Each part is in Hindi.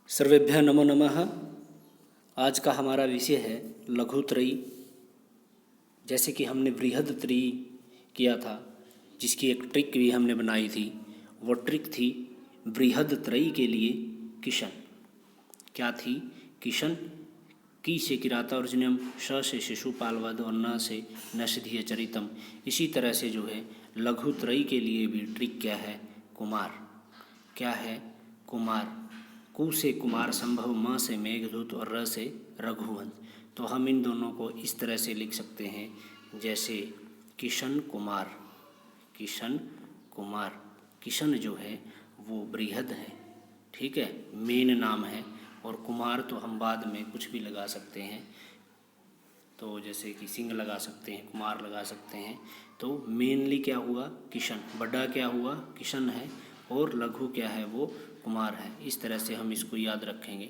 सर्वेभ्यः नमो नमः। आज का हमारा विषय है लघुत्रयी। जैसे कि हमने बृहदत्रयी किया था, जिसकी एक ट्रिक भी हमने बनाई थी। वो ट्रिक थी बृहदत्रयी के लिए किशन। क्या थी? किशन। की से किरातार्जुनीयम, श से शिशुपालवध और न से नषधीय चरितम। इसी तरह से जो है लघुत्रयी के लिए भी ट्रिक क्या है? कुमार। क्या है? कुमार। कु से कुमार संभव, म से मेघदूत और र से रघुवंश। तो हम इन दोनों को इस तरह से लिख सकते हैं, जैसे किशन कुमार। किशन कुमार। किशन जो है वो बृहद है, ठीक है, मेन नाम है। और कुमार तो हम बाद में कुछ भी लगा सकते हैं, तो जैसे कि सिंह लगा सकते हैं, कुमार लगा सकते हैं। तो मेनली क्या हुआ? किशन। बड़ा क्या हुआ? किशन है। और लघु क्या है? वो कुमार है। इस तरह से हम इसको याद रखेंगे।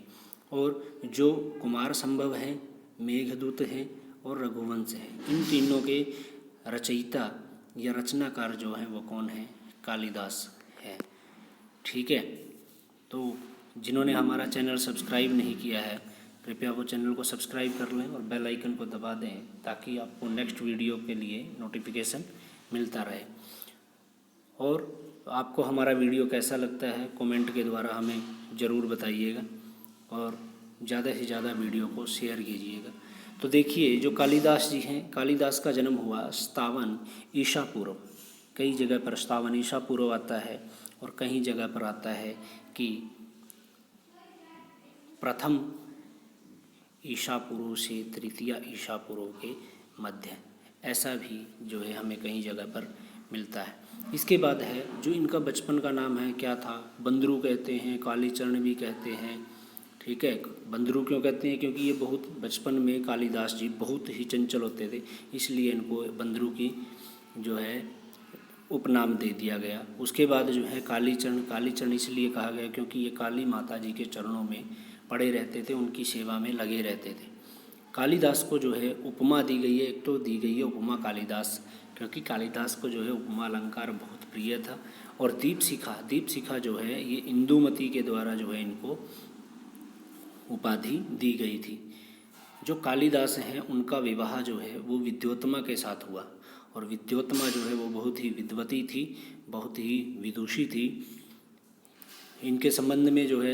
और जो कुमार संभव है, मेघदूत है और रघुवंश है, इन तीनों के रचयिता या रचनाकार जो है वो कौन है? कालिदास है। ठीक है। तो जिन्होंने हमारा चैनल सब्सक्राइब नहीं किया है, कृपया वो चैनल को सब्सक्राइब कर लें और बेल आइकन को दबा दें, ताकि आपको नेक्स्ट वीडियो के लिए नोटिफिकेशन मिलता रहे। और आपको हमारा वीडियो कैसा लगता है कमेंट के द्वारा हमें ज़रूर बताइएगा, और ज़्यादा से ज़्यादा वीडियो को शेयर कीजिएगा। तो देखिए, जो कालिदास जी हैं, कालिदास का जन्म हुआ सतावन ईसा पूर्व। कई जगह पर सतावन ईसा पूर्व आता है और कहीं जगह पर आता है कि प्रथम ईसा पूर्व से तृतीय ईसा पूर्व के मध्य, ऐसा भी जो है हमें कहीं जगह पर मिलता है। इसके बाद है जो इनका बचपन का नाम है, क्या था? बंदरू कहते हैं, कालीचरण भी कहते हैं। ठीक है। बंदरू क्यों कहते हैं? क्योंकि ये बहुत बचपन में कालिदास जी बहुत ही चंचल होते थे, इसलिए इनको बंदरू की जो है उपनाम दे दिया गया। उसके बाद जो है कालीचरण। कालीचरण इसलिए कहा गया क्योंकि ये काली माता जी के चरणों में पड़े रहते थे, उनकी सेवा में लगे रहते थे। कालिदास को जो है उपमा दी गई है। एक तो दी गई है उपमा कालिदास, क्योंकि कालिदास को जो है उपमा अलंकार बहुत प्रिय था। और दीपशिखा जो है ये इंदुमती के द्वारा जो है इनको उपाधि दी गई थी। जो कालिदास हैं उनका विवाह जो है वो विद्योत्मा के साथ हुआ, और विद्योत्मा जो है वो बहुत ही विद्वती थी, बहुत ही विदुषी थी। इनके संबंध में जो है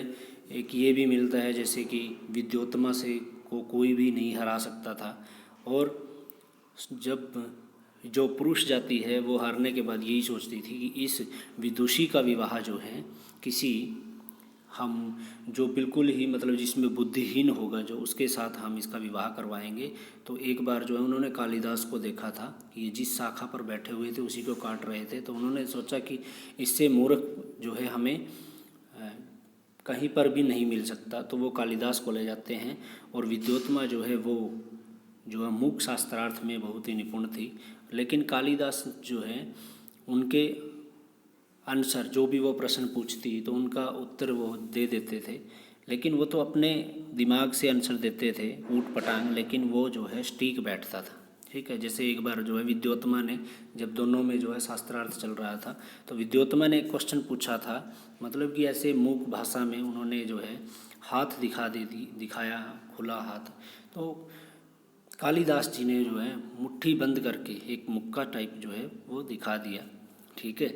एक ये भी मिलता है, जैसे कि विद्योत्मा से को कोई भी नहीं हरा सकता था। और जब जो पुरुष जाति है वो हारने के बाद यही सोचती थी कि इस विदुषी का विवाह जो है किसी हम जो बिल्कुल ही मतलब जिसमें बुद्धिहीन होगा, जो उसके साथ हम इसका विवाह करवाएंगे। तो एक बार जो है उन्होंने कालिदास को देखा था कि ये जिस शाखा पर बैठे हुए थे उसी को काट रहे थे। तो उन्होंने सोचा कि इससे मूर्ख जो है हमें कहीं पर भी नहीं मिल सकता। तो वो कालिदास को ले जाते हैं। और विद्योत्मा जो है वो जो है मूक शास्त्रार्थ में बहुत ही निपुण थी, लेकिन कालिदास जो है उनके आंसर जो भी वो प्रश्न पूछती तो उनका उत्तर वो दे देते थे। लेकिन वो तो अपने दिमाग से आंसर देते थे ऊट पटांग, लेकिन वो जो है सटीक बैठता था। ठीक है। जैसे एक बार जो है विद्योत्मा ने, जब दोनों में जो है शास्त्रार्थ चल रहा था, तो विद्योत्मा ने एक क्वेश्चन पूछा था, मतलब कि ऐसे मूक भाषा में उन्होंने जो है हाथ दिखाया, खुला हाथ। तो कालिदास जी ने जो है मुट्ठी बंद करके एक मुक्का टाइप जो है वो दिखा दिया। ठीक है।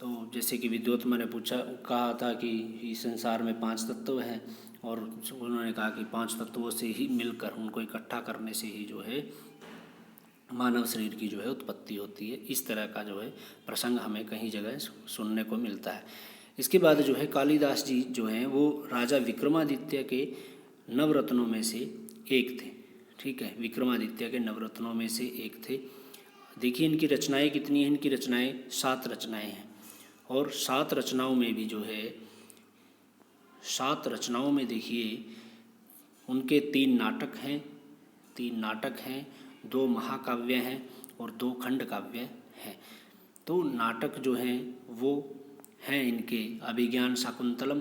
तो जैसे कि विद्योत्मा ने कहा था कि इस संसार में 5 तत्व हैं, और उन्होंने कहा कि 5 तत्वों से ही मिलकर उनको इकट्ठा करने से ही जो है मानव शरीर की जो है उत्पत्ति होती है। इस तरह का जो है प्रसंग हमें कहीं जगह सुनने को मिलता है। इसके बाद जो है कालिदास जी जो हैं वो राजा विक्रमादित्य के नवरत्नों में से एक थे। ठीक है। विक्रमादित्य के नवरत्नों में से एक थे। देखिए इनकी रचनाएं कितनी हैं? इनकी रचनाएं 7 रचनाएं हैं। और 7 रचनाओं में भी जो है 7 रचनाओं में देखिए उनके 3 नाटक हैं, 2 महाकाव्य हैं और 2 खंड काव्य हैं। तो नाटक जो हैं वो हैं इनके अभिज्ञान शाकुंतलम,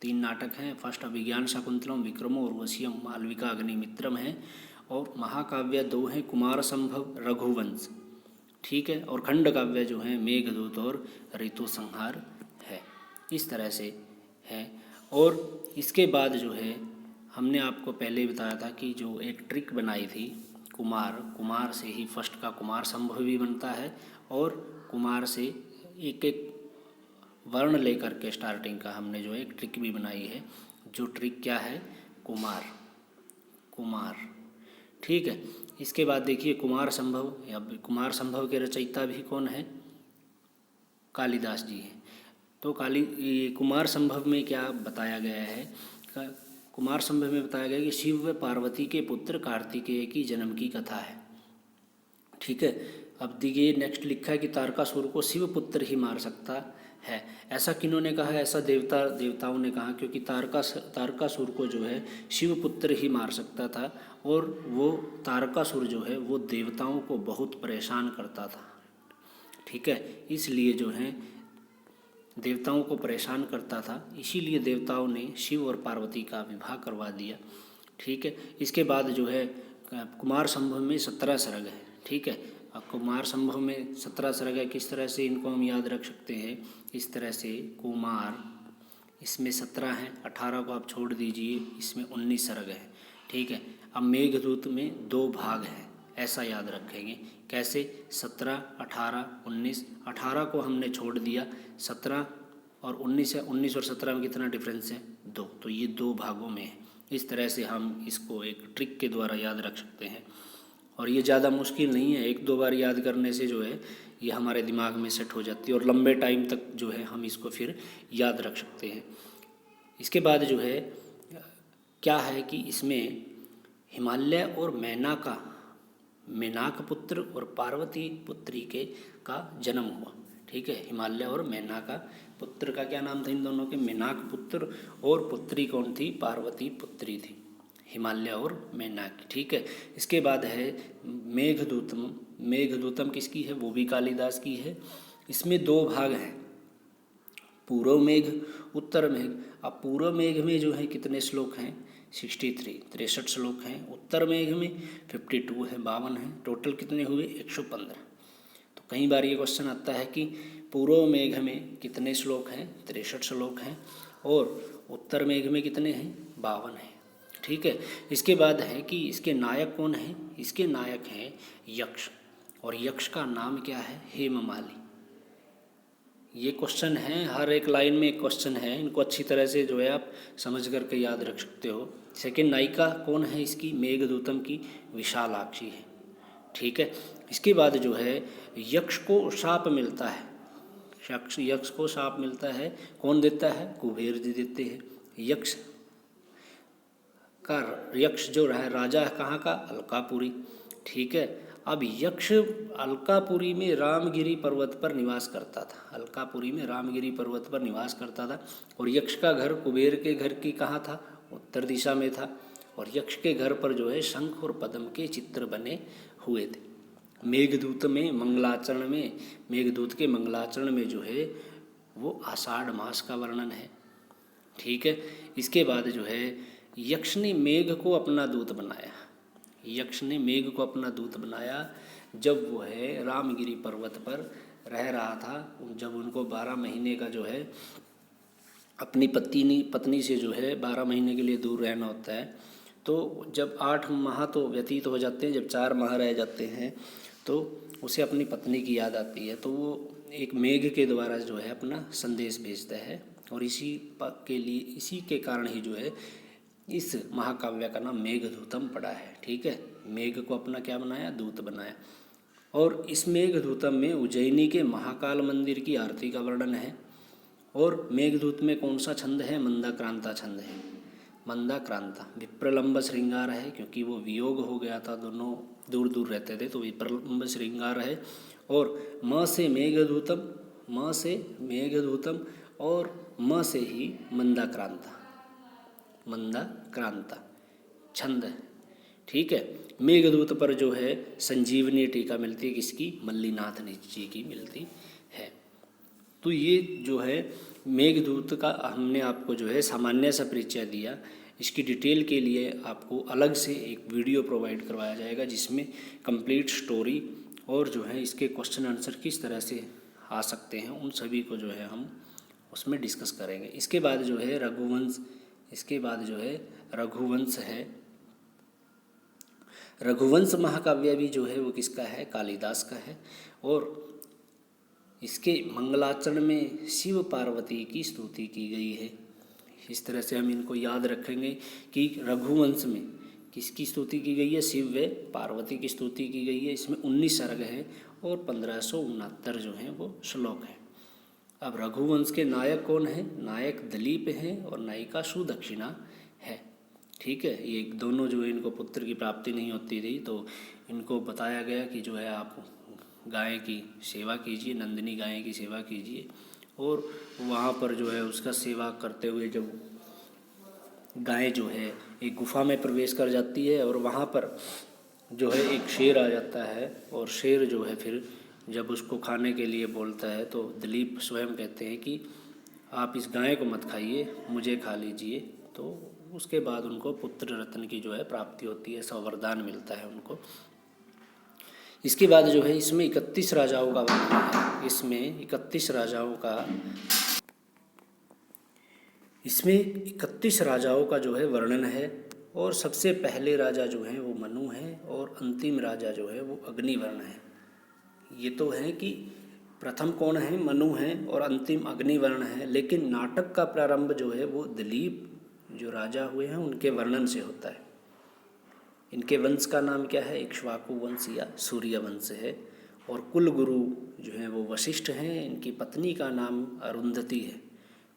3 नाटक हैं। फर्स्ट अभिज्ञान शाकुंतलम, विक्रमो उर्वशीयम, मालविका अग्निमित्रम है। और महाकाव्य 2 हैं, कुमार संभव, रघुवंश। ठीक है। और खंड काव्य जो है मेघदूत और ऋतु संहार है। इस तरह से है। और इसके बाद जो है हमने आपको पहले बताया था कि जो एक ट्रिक बनाई थी कुमार से ही फर्स्ट का कुमार संभव भी बनता है, और कुमार से एक एक वर्ण लेकर के स्टार्टिंग का हमने जो एक ट्रिक भी बनाई है, जो ट्रिक क्या है, कुमार। ठीक है, इसके बाद देखिए कुमार संभव के रचयिता भी कौन है, कालिदास जी हैं। तो कुमार संभव में क्या बताया गया है, कुमार संभव में बताया गया कि शिव व पार्वती के पुत्र कार्तिकेय की जन्म की कथा है। ठीक है, अब देखिए नेक्स्ट लिखा है कि तारकासुर को शिव पुत्र ही मार सकता है। ऐसा किन्होंने कहा है, ऐसा देवताओं ने कहा, क्योंकि तारकासुर को जो है शिव पुत्र ही मार सकता था, और वो तारकासुर जो है वो देवताओं को बहुत परेशान करता था। ठीक है, इसलिए जो है देवताओं को परेशान करता था, इसीलिए देवताओं ने शिव और पार्वती का विवाह करवा दिया। ठीक है, इसके बाद जो है कुमार संभव में 17 सर्ग है। ठीक है, अब कुमार संभव में 17 सर्ग है। किस तरह से इनको हम याद रख सकते हैं, इस तरह से कुमार, इसमें 17 हैं, 18 को आप छोड़ दीजिए, इसमें 19 सर्ग है। ठीक है, अब मेघदूत में 2 भाग हैं, ऐसा याद रखेंगे। कैसे, 17, 18, 19। 18 को हमने छोड़ दिया, 17 और 19 है, 19 और 17 में कितना डिफरेंस है, 2, तो ये 2 भागों में है। इस तरह से हम इसको एक ट्रिक के द्वारा याद रख सकते हैं, और ये ज़्यादा मुश्किल नहीं है, 1-2 बार याद करने से जो है ये हमारे दिमाग में सेट हो जाती है, और लंबे टाइम तक जो है हम इसको फिर याद रख सकते हैं। इसके बाद जो है क्या है कि इसमें हिमालय और मेनाक पुत्र और पार्वती पुत्री का जन्म हुआ। ठीक है, हिमालय और मेनाका पुत्र का क्या नाम था इन दोनों के, मेनाक पुत्र, और पुत्री कौन थी, पार्वती पुत्री थी, हिमालय और मेनाक। ठीक है, इसके बाद है मेघदूतम किसकी है, वो भी कालिदास की है। इसमें 2 भाग हैं, पूर्व मेघ, उत्तर मेघ। अब पूर्व मेघ में जो है कितने श्लोक हैं, 63 श्लोक हैं। उत्तर मेघ में 52 है, 52 है। टोटल कितने हुए, 115। तो कई बार ये क्वेश्चन आता है कि पूर्व मेघ में कितने श्लोक हैं, 63 श्लोक हैं, और उत्तर मेघ में कितने हैं, 52 हैं। ठीक है, इसके बाद है कि इसके नायक कौन है, इसके नायक हैं यक्ष, और यक्ष का नाम क्या है, हेममाली। ये क्वेश्चन है, हर एक लाइन में एक क्वेश्चन है, इनको अच्छी तरह से जो है आप समझ करके याद रख सकते हो। सेकेंड नायिका कौन है इसकी, मेघदूतम की विशालाक्षी है। ठीक है, इसके बाद जो है यक्ष को शाप मिलता है, यक्ष को शाप मिलता है, कौन देता है, कुबेर जी देते हैं। यक्ष जो है राजा है कहाँ का, अलकापुरी। ठीक है, अब यक्ष अलकापुरी में रामगिरी पर्वत पर निवास करता था, अलकापुरी में रामगिरी पर्वत पर निवास करता था, और यक्ष का घर कुबेर के घर की कहाँ था, उत्तर दिशा में था, और यक्ष के घर पर जो है शंख और पद्म के चित्र बने हुए थे। मेघदूत के मंगलाचरण में जो है वो आषाढ़ मास का वर्णन है। ठीक है, इसके बाद जो है यक्ष ने मेघ को अपना दूत बनाया, जब वो है रामगिरी पर्वत पर रह रहा था, जब उनको 12 महीने का जो है अपनी पत्नी से जो है 12 महीने के लिए दूर रहना होता है। तो जब 8 माह तो व्यतीत हो जाते हैं, जब 4 माह रह जाते हैं तो उसे अपनी पत्नी की याद आती है, तो वो एक मेघ के द्वारा जो है अपना संदेश भेजता है, और इसी के कारण ही जो है इस महाकाव्य का नाम मेघदूतम पड़ा है। ठीक है, मेघ को अपना क्या बनाया, दूत बनाया। और इस मेघदूतम में उज्जैनी के महाकाल मंदिर की आरती का वर्णन है, और मेघदूत में कौन सा छंद है, मंदाक्रांता छंद है, मंदाक्रांता। विप्रलंब श्रृंगार है, क्योंकि वो वियोग हो गया था, दोनों दूर दूर रहते थे, तो विप्रलंब श्रृंगार है। और म से मेघदूतम, और म से ही मंदाक्रांता छंद है। ठीक है, मेघदूत पर जो है संजीवनी टीका मिलती है, किसकी, मल्लीनाथ जी की मिलती है। तो ये जो है मेघदूत का हमने आपको जो है सामान्य सा परिचय दिया। इसकी डिटेल के लिए आपको अलग से एक वीडियो प्रोवाइड करवाया जाएगा, जिसमें कंप्लीट स्टोरी और जो है इसके क्वेश्चन आंसर किस तरह से आ सकते हैं, उन सभी को जो है हम उसमें डिस्कस करेंगे। इसके बाद जो है रघुवंश, इसके बाद जो है रघुवंश है। रघुवंश महाकाव्य भी जो है वो किसका है, कालिदास का है। और इसके मंगलाचरण में शिव पार्वती की स्तुति की गई है। इस तरह से हम इनको याद रखेंगे कि रघुवंश में किसकी स्तुति की गई है, शिव व पार्वती की स्तुति की गई है। इसमें 19 सर्ग हैं और 1569 जो हैं वो श्लोक हैं। अब रघुवंश के नायक कौन है, नायक दिलीप हैं और नायिका सुदक्षिणा है। ठीक है, ये दोनों जो है इनको पुत्र की प्राप्ति नहीं होती थी, तो इनको बताया गया कि जो है आप गाय की सेवा कीजिए, नंदिनी गाय की सेवा कीजिए। और वहाँ पर जो है उसका सेवा करते हुए जब गाय जो है एक गुफा में प्रवेश कर जाती है और वहाँ पर जो है एक शेर आ जाता है, और शेर जो है फिर जब उसको खाने के लिए बोलता है तो दिलीप स्वयं कहते हैं कि आप इस गाय को मत खाइए, मुझे खा लीजिए। तो उसके बाद उनको पुत्र रत्न की जो है प्राप्ति होती है, ऐसा वरदान मिलता है उनको। इसके बाद जो है इसमें 31 राजाओं का वर्णन है। इसमें 31 राजाओं का जो है वर्णन है। और सबसे पहले राजा जो हैं वो मनु हैं और अंतिम राजा जो है वो अग्निवर्ण है। ये तो है कि प्रथम कौन है, मनु हैं और अंतिम अग्निवर्ण है, लेकिन नाटक का प्रारंभ जो है वो दिलीप जो राजा हुए हैं उनके वर्णन से होता है। इनके वंश का नाम क्या है, इक्ष्वाकु वंश या सूर्य वंश है। और कुल गुरु जो हैं वो वशिष्ठ हैं। इनकी पत्नी का नाम अरुंधति है।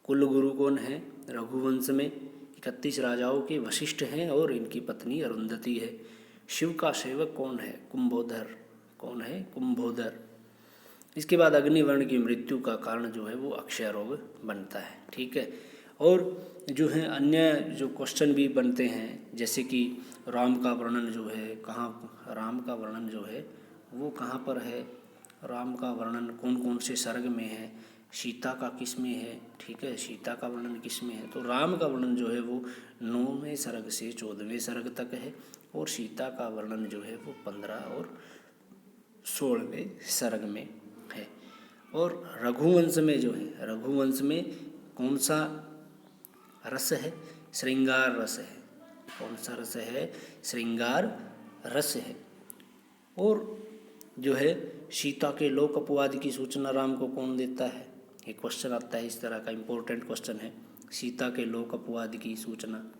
कुल गुरु कौन है, रघुवंश में 31 राजाओं के वशिष्ठ हैं और इनकी पत्नी अरुंधति है। शिव का सेवक कौन है, कुंभोदर। कौन है, कुंभोदर। इसके बाद अग्निवर्ण की मृत्यु का कारण जो है वो अक्षय रोग बनता है। ठीक है, और जो है अन्य जो क्वेश्चन भी बनते हैं, जैसे कि राम का वर्णन जो है कहाँ, राम का वर्णन जो है वो कहाँ पर है, राम का वर्णन कौन कौन से सर्ग में है, सीता का किस में है। ठीक है, सीता का वर्णन किस में है, तो राम का वर्णन जो है वो 9वें सर्ग से 14वें सर्ग तक है, और सीता का वर्णन जो है वो 15 और 16वें सर्ग में है। और रघुवंश में जो है, रघुवंश में कौन सा रस है, श्रृंगार रस है। कौन सा रस है, श्रृंगार रस है। और जो है सीता के लोक अपवाद की सूचना राम को कौन देता है, एक क्वेश्चन आता है इस तरह का, इम्पोर्टेंट क्वेश्चन है। सीता के लोक अपवाद की सूचना,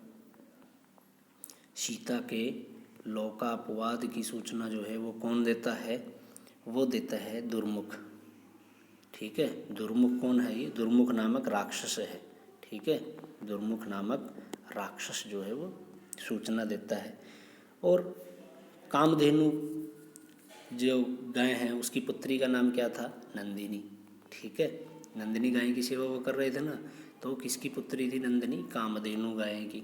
सीता के लोकापवाद की सूचना जो है वो कौन देता है, वो देता है दुर्मुख। ठीक है, दुर्मुख कौन है, ये दुर्मुख नामक राक्षस है। ठीक है, दुर्मुख नामक राक्षस जो है वो सूचना देता है। और कामधेनु जो गाय है उसकी पुत्री का नाम क्या था, नंदिनी। ठीक है, नंदिनी गाय की सेवा वो कर रहे थे ना, तो किसकी पुत्री थी नंदिनी, कामधेनु गाय की।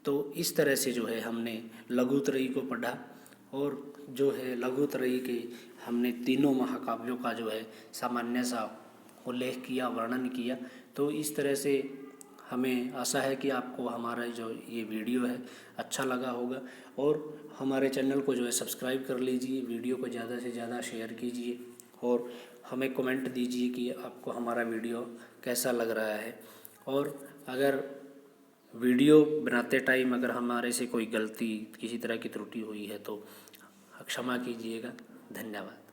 तो इस तरह से जो है हमने लघुत्रयी को पढ़ा, और जो है लघुत्रयी के हमने तीनों महाकाव्यों का जो है सामान्य सा उल्लेख किया, वर्णन किया। तो इस तरह से हमें आशा है कि आपको हमारा जो ये वीडियो है अच्छा लगा होगा, और हमारे चैनल को जो है सब्सक्राइब कर लीजिए, वीडियो को ज़्यादा से ज़्यादा शेयर कीजिए, और हमें कमेंट दीजिए कि आपको हमारा वीडियो कैसा लग रहा है। और अगर वीडियो बनाते टाइम अगर हमारे से कोई गलती, किसी तरह की त्रुटि हुई है तो क्षमा कीजिएगा। धन्यवाद।